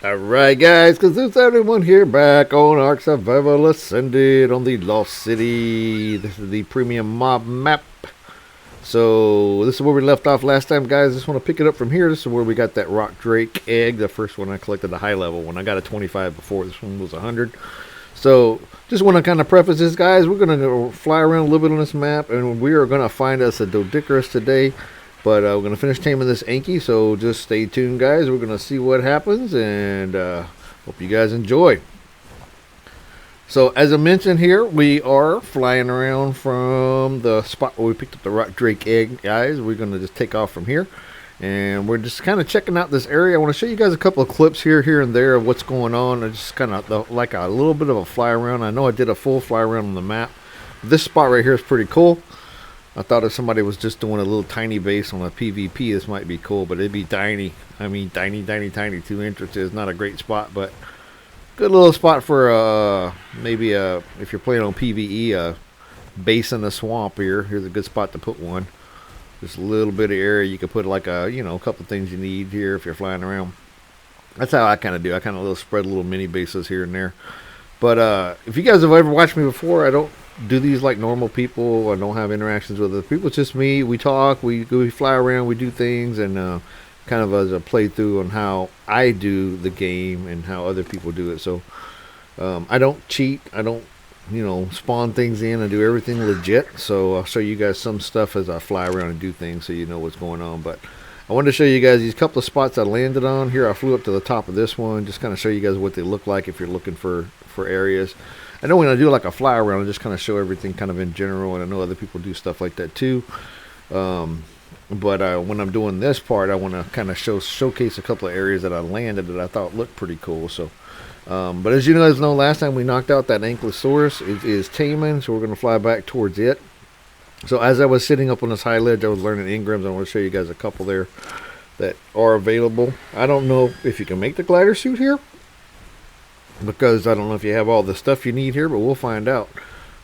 Alright guys, because there's everyone here back on Ark Survival Ascended on the Lost City. This is the premium mob map. So this is where we left off last time, guys. Just want to pick it up from here. This is where we got that rock drake egg. The first one I collected, the high level one. I got a 25 before. This one was 100. So just want to kind of preface this, guys. We're going to fly around a little bit on this map, and we are going to find us a Doedicurus today. But we're going to finish taming this Anky, so just stay tuned, guys. We're going to see what happens, and hope you guys enjoy. So, as I mentioned here, we are flying around from the spot where we picked up the rock drake egg, guys. We're going to just take off from here, and we're just kind of checking out this area. I want to show you guys a couple of clips here and there of what's going on. It's just kind of like a little bit of a fly around. I know I did a full fly around on the map. This spot right here is pretty cool. I thought if somebody was just doing a little tiny base on a PvP, this might be cool, but it'd be tiny. I mean, tiny. 2 entrances. Not a great spot, but good little spot for maybe if you're playing on PvE, a base in the swamp here. Here's a good spot to put one. Just a little bit of area you could put like a couple things you need here if you're flying around. That's how I kind of do. I kind of spread little mini bases here and there. But if you guys have ever watched me before, I don't do these like normal people. I don't have interactions with other people. It's just me. We talk, we fly around, we do things, and kind of as a playthrough on how I do the game and how other people do it. So I don't cheat. I don't spawn things in. I do everything legit. So I'll show you guys some stuff as I fly around and do things so you know what's going on. But I wanted to show you guys these couple of spots I landed on. Here I flew up to the top of this one, just kind of show you guys what they look like if you're looking for areas. I know when I do like a fly around, I just kind of show everything kind of in general, and I know other people do stuff like that too. But when I'm doing this part, I want to kind of showcase a couple of areas that I landed that I thought looked pretty cool. So, but as you guys know, last time we knocked out that Ankylosaurus, it is taming, so we're going to fly back towards it. So as I was sitting up on this high ledge, I was learning engrams. I want to show you guys a couple there that are available. I don't know if you can make the glider suit here, because I don't know if you have all the stuff you need here, but we'll find out.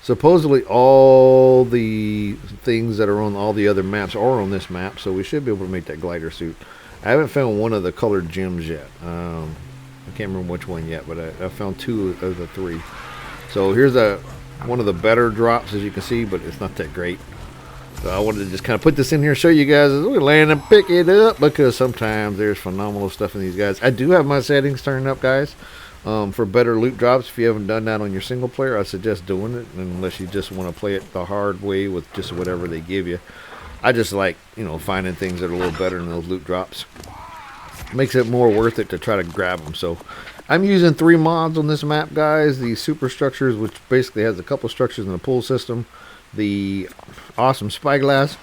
Supposedly all the things that are on all the other maps are on this map, so we should be able to make that glider suit. I haven't found one of the colored gems yet. I can't remember which one yet, but I found 2 of the 3. So here's one of the better drops, as you can see, but it's not that great. So I wanted to just kind of put this in here and show you guys as we land and pick it up, because sometimes there's phenomenal stuff in these guys. I do have my settings turned up, guys. For better loot drops. If you haven't done that on your single player, I suggest doing it, unless you just want to play it the hard way with just whatever they give you. I just like finding things that are a little better than those loot drops. Makes it more worth it to try to grab them. So I'm using 3 mods on this map, guys. The superstructures, which basically has a couple structures in the pool system. The awesome spyglass,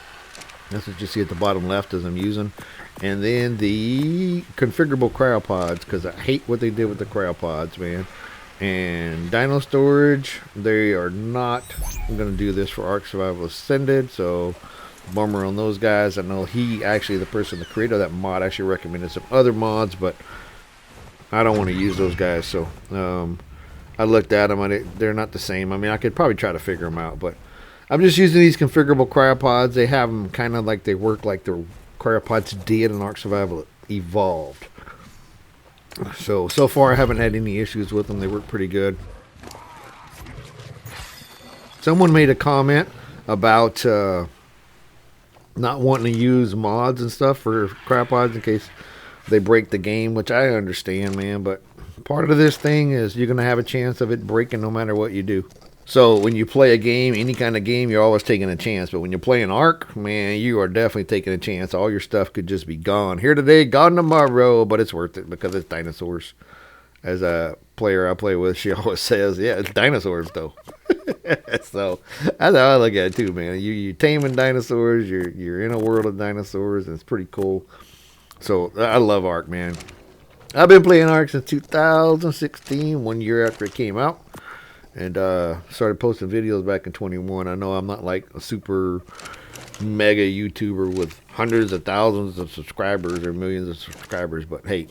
that's what you see at the bottom left as I'm using. And then the configurable cryopods, because I hate what they did with the cryopods, man. And dino storage, they are not going to do this for Ark Survival Ascended, so bummer on those guys. I know he actually, the person, the creator of that mod, actually recommended some other mods, but I don't want to use those guys. So I looked at them, they're not the same. I mean, I could probably try to figure them out, but I'm just using these configurable cryopods. They have them kind of like they work like the cryopods did in Ark Survival Evolved. So far I haven't had any issues with them. They work pretty good. Someone made a comment about not wanting to use mods and stuff for cryopods in case they break the game, which I understand, man, but part of this thing is you're going to have a chance of it breaking no matter what you do. So when you play a game, any kind of game, you're always taking a chance. But when you're playing Ark, man, you are definitely taking a chance. All your stuff could just be gone here today, gone tomorrow. But it's worth it because it's dinosaurs. As a player I play with, she always says, yeah, it's dinosaurs, though. So that's how I look at it, too, man. You're taming dinosaurs. You're in a world of dinosaurs, and it's pretty cool. So I love Ark, man. I've been playing Ark since 2016, 1 year after it came out. And started posting videos back in 21. I know I'm not like a super mega YouTuber with hundreds of thousands of subscribers or millions of subscribers. But hey,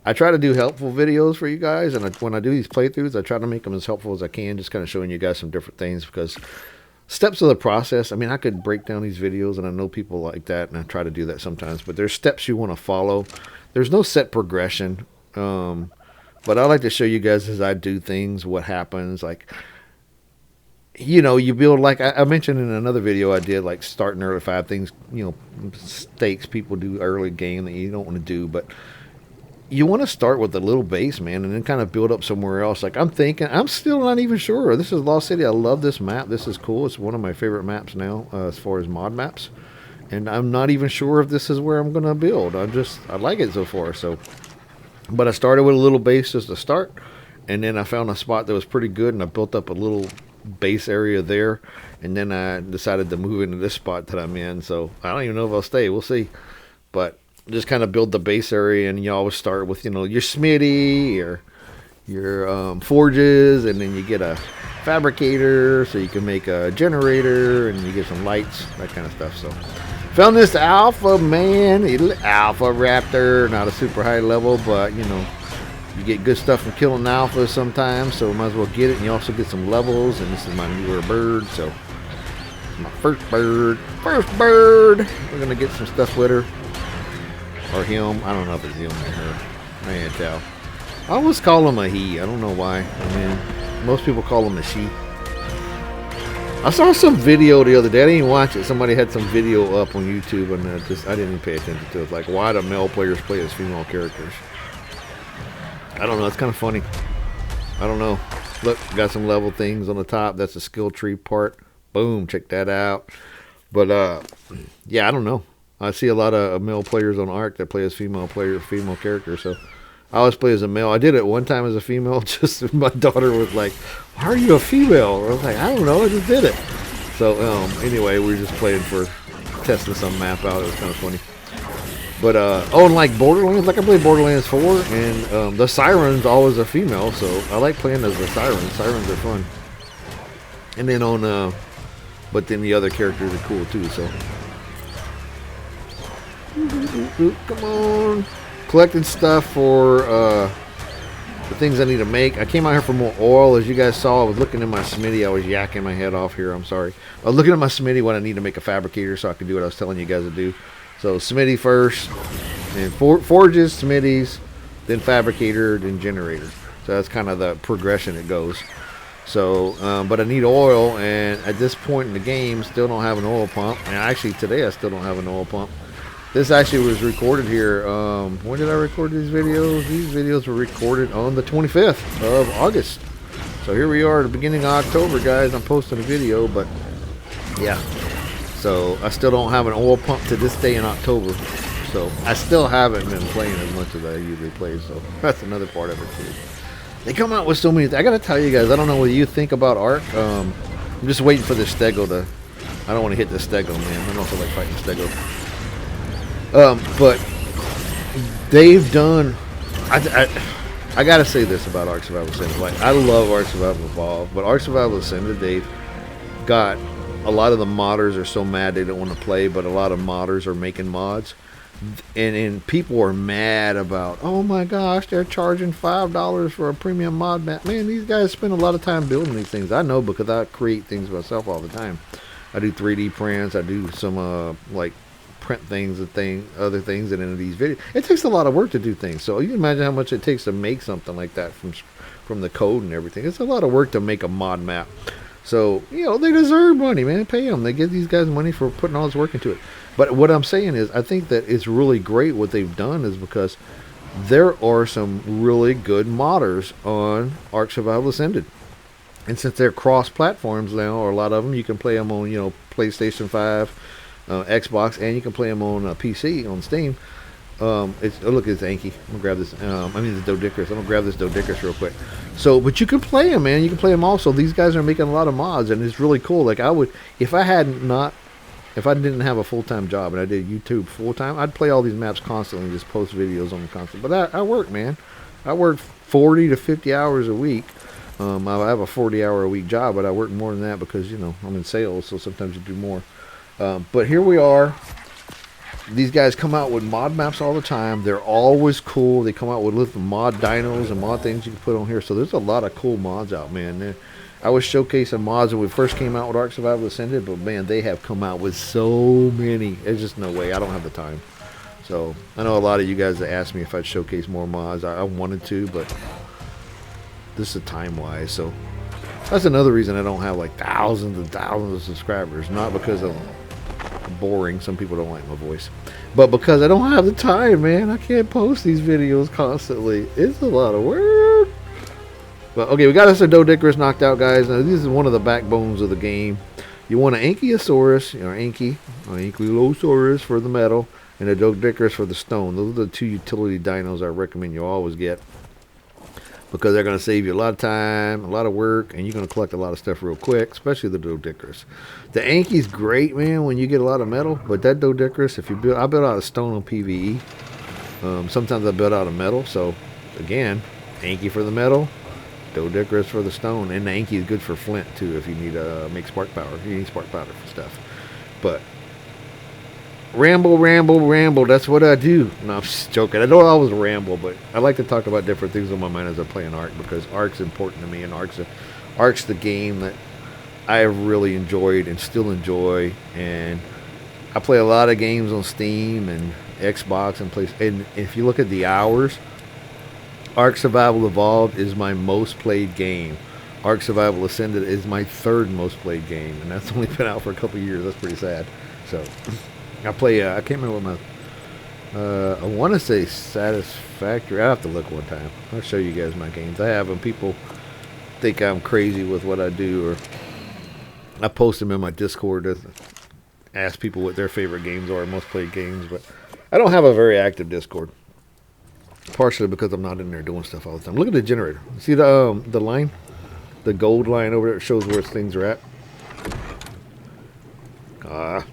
I try to do helpful videos for you guys. And when I do these playthroughs, I try to make them as helpful as I can. Just kind of showing you guys some different things. Because steps of the process, I mean, I could break down these videos. And I know people like that. And I try to do that sometimes. But there's steps you want to follow. There's no set progression. But I like to show you guys as I do things, what happens. Like, you know, you build, like I mentioned in another video I did, like starting early, 5 things, you know, mistakes people do early game that you don't want to do. But you want to start with a little base, man, and then kind of build up somewhere else. Like, I'm thinking, I'm still not even sure. This is Lost City. I love this map. This is cool. It's one of my favorite maps now, as far as mod maps. And I'm not even sure if this is where I'm going to build. I like it so far. So, but I started with a little base just to start, and then I found a spot that was pretty good, and I built up a little base area there, and then I decided to move into this spot that I'm in. So I don't even know if I'll stay. We'll see. But just kind of build the base area, and you always start with, you know, your smithy, your forges, and then you get a fabricator so you can make a generator, and you get some lights, that kind of stuff. So found this alpha, man, alpha raptor, not a super high level, but you know, you get good stuff from killing alphas sometimes, so might as well get it. And you also get some levels, and this is my newer bird, so my first bird. We're gonna get some stuff with her. Or him. I don't know if it's him or her. I can't tell. I always call him a he. I don't know why. I mean, most people call him a she. I saw some video the other day. I didn't even watch it. Somebody had some video up on YouTube, and I didn't even pay attention to it. Like, why do male players play as female characters? I don't know. It's kind of funny. I don't know. Look, got some level things on the top. That's the skill tree part. Boom. Check that out. But, yeah, I don't know. I see a lot of male players on ARK that play as female characters. So I always play as a male. I did it one time as a female. Just my daughter was like, "Why are you a female?" I was like, "I don't know. I just did it." So anyway, we were just playing for testing some map out. It was kind of funny. But oh, and like Borderlands, like I played Borderlands 4, and the Siren's always a female. So I like playing as the Siren. Sirens are fun. And then but then the other characters are cool too. So. Come on. Collecting stuff for the things I need to make. I came out here for more oil. As you guys saw, I was looking in my smithy. I was yakking my head off here. I'm sorry. I was looking at my smithy when I need to make a fabricator so I could do what I was telling you guys to do. So smithy first, and forges, smithies, then fabricator, then generator. So that's kind of the progression it goes. So, but I need oil, and at this point in the game, still don't have an oil pump. And actually today I still don't have an oil pump. This actually was recorded here. When did I record these videos? These videos were recorded on the 25th of August. So here we are at the beginning of October, guys. I'm posting a video, but yeah. So I still don't have an oil pump to this day in October. So I still haven't been playing as much as I usually play. So that's another part of it too. They come out with so many. I gotta tell you guys, I don't know what you think about ARK. I'm just waiting for the stego to. I don't want to hit the stego, man. I don't feel like fighting stego. But they've done. I gotta say this about ARK Survival Ascended. Like, I love ARK Survival Evolved, but ARK Survival Ascended, they've got a lot of the modders are so mad they don't want to play, but a lot of modders are making mods, and people are mad about, oh my gosh, they're charging $5 for a premium mod map. Man, these guys spend a lot of time building these things. I know because I create things myself all the time. I do 3D prints. I do some like print things and other things that into these videos. It takes a lot of work to do things. So you can imagine how much it takes to make something like that from the code and everything. It's a lot of work to make a mod map. So, you know, they deserve money, man. Pay them. They give these guys money for putting all this work into it. But what I'm saying is, I think that it's really great what they've done is because there are some really good modders on ARK Survival Ascended. And since they're cross platforms now, or a lot of them, you can play them on, you know, PlayStation 5, Xbox, and you can play them on PC on Steam. Look, it's Anky. I'm gonna grab this. I mean, it's Doedicurus. I'm gonna grab this Doedicurus real quick. So, but you can play them, man. You can play them also. These guys are making a lot of mods, and it's really cool. Like, I would, if I didn't have a full-time job and I did YouTube full-time, I'd play all these maps constantly, just post videos on them constantly. But I work, man. I work 40 to 50 hours a week. I have a 40-hour a week job, but I work more than that because, you know, I'm in sales, so sometimes you do more. But here we are. These guys come out with mod maps all the time. They're always cool. They come out with little mod dinos and mod things you can put on here. So there's a lot of cool mods out, man. I was showcasing mods when we first came out with ARK Survival Ascended, but man, they have come out with so many. There's just no way. I don't have the time. So I know a lot of you guys that asked me if I'd showcase more mods. I wanted to, but This is time-wise, so that's another reason I don't have like thousands and thousands of subscribers. Not because I'm boring. Some people don't like my voice, but because I don't have the time, man. I can't post these videos constantly. It's a lot of work. But okay, we got us a Doedicurus knocked out, guys. Now, this is one of the backbones of the game. You want an Ankylosaurus, or Anky, or Ankylosaurus for the metal, and a Doedicurus for the stone. Those are the two utility dinos I recommend you always get, because they're going to save you a lot of time, a lot of work, and you're going to collect a lot of stuff real quick, especially the Doedicurus. The Anky's great, man, when you get a lot of metal, but that Doedicurus, if you build, I build out of stone on PvE. Sometimes I build out of metal, so again, Anky for the metal, Doedicurus for the stone, and the Anky is good for flint too if you need to make spark powder. You need spark powder for stuff. But ramble, that's what I do. No, I'm just joking. I don't always ramble, but I like to talk about different things on my mind as I play an ARK, because ARK's important to me, and ARK's the game that I have really enjoyed and still enjoy. And I play a lot of games on Steam and Xbox and if you look at the hours, ARK Survival Evolved is my most played game. ARK Survival Ascended is my third most played game, and that's only been out for a couple of years. That's pretty sad. So I play, I can't remember what my, I want to say Satisfactory. I have to look one time. I'll show you guys my games. I have them. People think I'm crazy with what I do, or I post them in my Discord to ask people what their favorite games are, most played games, but I don't have a very active Discord. Partially because I'm not in there doing stuff all the time. Look at the generator. See the line? The gold line over there? It shows where things are at. I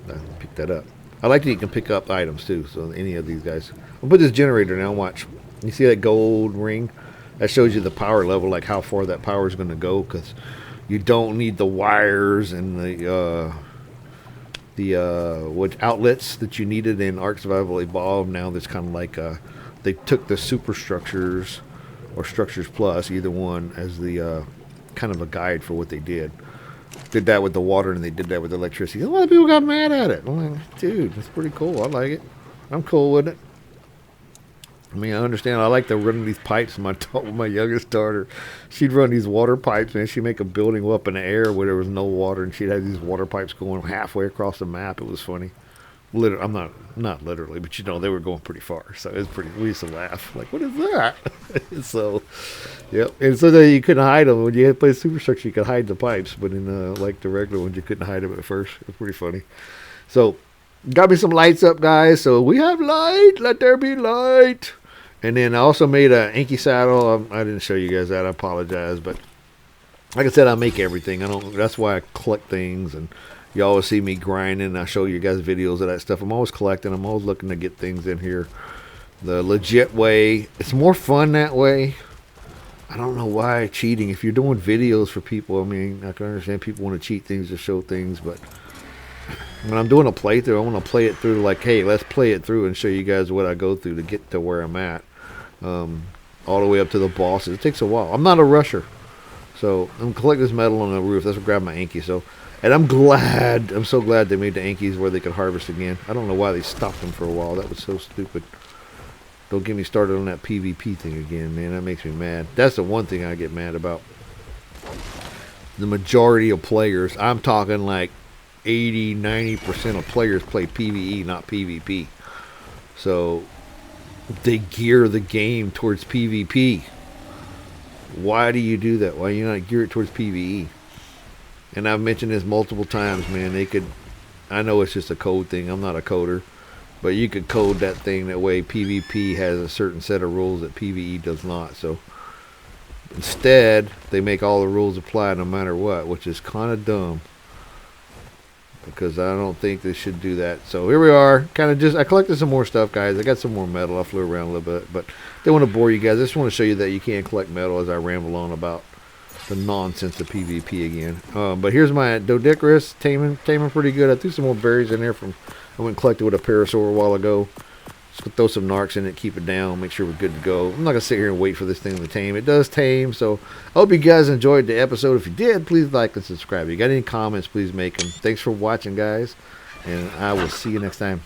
picked that up. I like that you can pick up items too, so any of these guys. I'll put this generator now, watch. You see that gold ring? That shows you the power level, like how far that power is going to go, because you don't need the wires and what outlets that you needed in ARK Survival Evolved. Now there's kind of like they took the superstructures or structures plus, either one, as the kind of a guide for what they did. Did that with the water, and they did that with electricity. A lot of people got mad at it. I'm like, dude, that's pretty cool. I like it. I'm cool with it. I mean, I understand. I like to run these pipes. With my youngest daughter, she'd run these water pipes, and she'd make a building go up in the air where there was no water, and she'd have these water pipes going halfway across the map. It was funny. I'm not literally, but they were going pretty far, so it was pretty. We used to laugh, like, what is that? So, yep. And so that you couldn't hide them when you had to play superstructure. You could hide the pipes, but in like the regular ones, you couldn't hide them at first. It was pretty funny. So, got me some lights up, guys. So we have light. Let there be light. And then I also made an Anky saddle. I didn't show you guys that. I apologize, but like I said, I make everything. That's why I collect things, and you always see me grinding. I show you guys videos of that stuff. I'm always collecting. I'm always looking to get things in here the legit way. It's more fun that way. I don't know why cheating. If you're doing videos for people, I mean, I can understand people want to cheat things to show things, but when I'm doing a playthrough, I want to play it through like, hey, let's play it through and show you guys what I go through to get to where I'm at. All the way up to the bosses. It takes a while. I'm not a rusher. So I'm collecting this metal on the roof. That's what grabbed my Anky. And I'm so glad they made the Ankys where they could harvest again. I don't know why they stopped them for a while. That was so stupid. Don't get me started on that PvP thing again, man. That makes me mad. That's the one thing I get mad about. The majority of players, I'm talking like 80-90% of players play PvE, not PvP. So they gear the game towards PvP. Why do you do that? Why do you not gear it towards PvE? And I've mentioned this multiple times, man. I know it's just a code thing. I'm not a coder. But you could code that thing that way. PvP has a certain set of rules that PvE does not. So instead, they make all the rules apply no matter what, which is kind of dumb. Because I don't think they should do that. So here we are. I collected some more stuff, guys. I got some more metal. I flew around a little bit. But I don't want to bore you guys. I just want to show you that you can collect metal as I ramble on about the nonsense of PvP again. But here's my Doedicurus. Taming pretty good. I threw some more berries in there I went and collected with a parasaur a while ago. Just throw some narcs in it, keep it down, make sure we're good to go. I'm not going to sit here and wait for this thing to tame. It does tame, so I hope you guys enjoyed the episode. If you did, please like and subscribe. If you got any comments, please make them. Thanks for watching, guys, and I will see you next time.